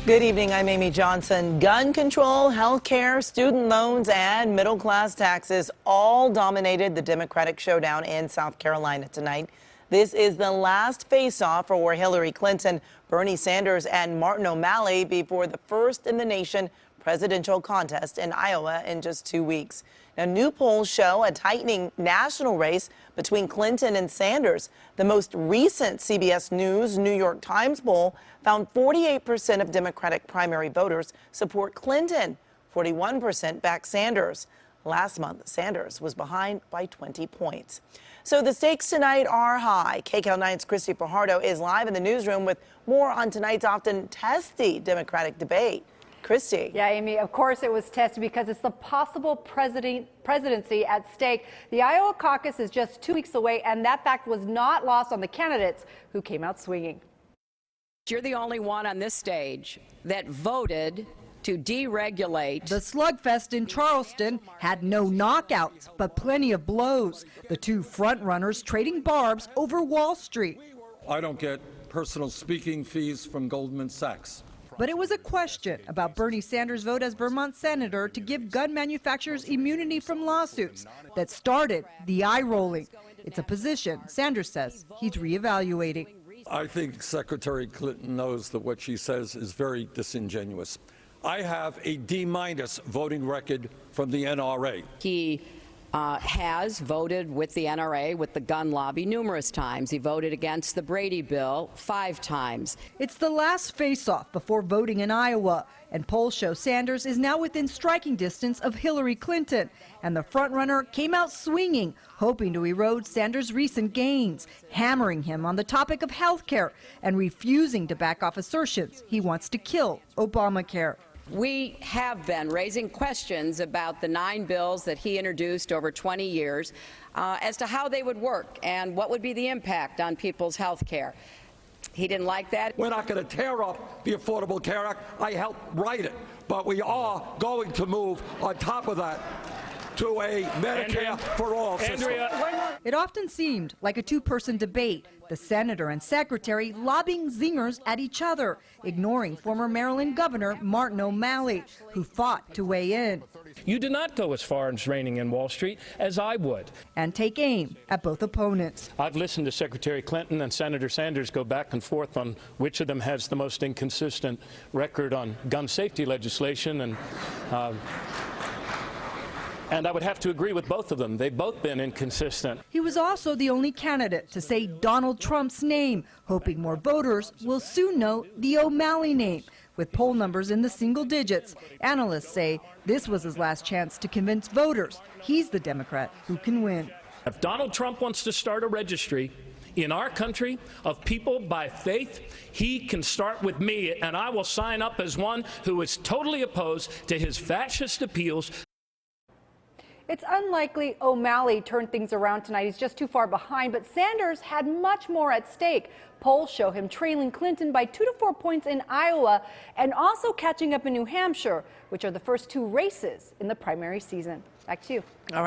Good evening, I'm Amy Johnson. Gun control, health care, student loans, and middle-class taxes all dominated the Democratic showdown in South Carolina tonight. This is the last face-off for Hillary Clinton, Bernie Sanders, and Martin O'Malley before the first in the nation presidential contest in Iowa in just 2 weeks. Now, new polls show a tightening national race between Clinton and Sanders. The most recent CBS News New York Times poll found 48% of Democratic primary voters support Clinton. 41% back Sanders. Last month, Sanders was behind by 20 points. So the stakes tonight are high. KCAL 9's Cristy Fajardo is live in the newsroom with more on tonight's often testy Democratic debate. Cristy. Yeah, Amy, of course it was tested because it's the possible presidency at stake. The Iowa caucus is just 2 weeks away, and that fact was not lost on the candidates who came out swinging. You're the only one on this stage that voted to deregulate. The slugfest in Charleston had no knockouts, but plenty of blows. The two frontrunners trading barbs over Wall Street. I don't get personal speaking fees from Goldman Sachs. But it was a question about Bernie Sanders' vote as Vermont senator to give gun manufacturers immunity from lawsuits that started the eye-rolling. It's a position Sanders says he's reevaluating. I think Secretary Clinton knows that what she says is very disingenuous. I have a D- voting record from the NRA. He has voted with the NRA, with the gun lobby, numerous times. He voted against the Brady bill 5 times. It's the last face-off before voting in Iowa, and polls show Sanders is now within striking distance of Hillary Clinton, and the frontrunner came out swinging, hoping to erode Sanders' recent gains, hammering him on the topic of health care and refusing to back off assertions he wants to kill Obamacare. We have been raising questions about the 9 bills that he introduced over 20 years as to how they would work and what would be the impact on people's health care. He didn't like that. We're not going to tear up the Affordable Care Act. I helped write it. But we are going to move on top of that to a Medicare for all system. It often seemed like a two-person debate, the senator and secretary lobbing zingers at each other, ignoring former Maryland Governor Martin O'Malley, who fought to weigh in. You did not go as far as reining in Wall Street as I would. And take aim at both opponents. I've listened to Secretary Clinton and Senator Sanders go back and forth on which of them has the most inconsistent record on gun safety legislation, and I would have to agree with both of them. They've both been inconsistent. He was also the only candidate to say Donald Trump's name, hoping more voters will soon know the O'Malley name. With poll numbers in the single digits, analysts say this was his last chance to convince voters he's the Democrat who can win. If Donald Trump wants to start a registry in our country of people by faith, he can start with me, and I will sign up as one who is totally opposed to his fascist appeals. It's unlikely O'Malley turned things around tonight. He's just too far behind, but Sanders had much more at stake. Polls show him trailing Clinton by 2 to 4 points in Iowa and also catching up in New Hampshire, which are the first 2 races in the primary season. Back to you. All right.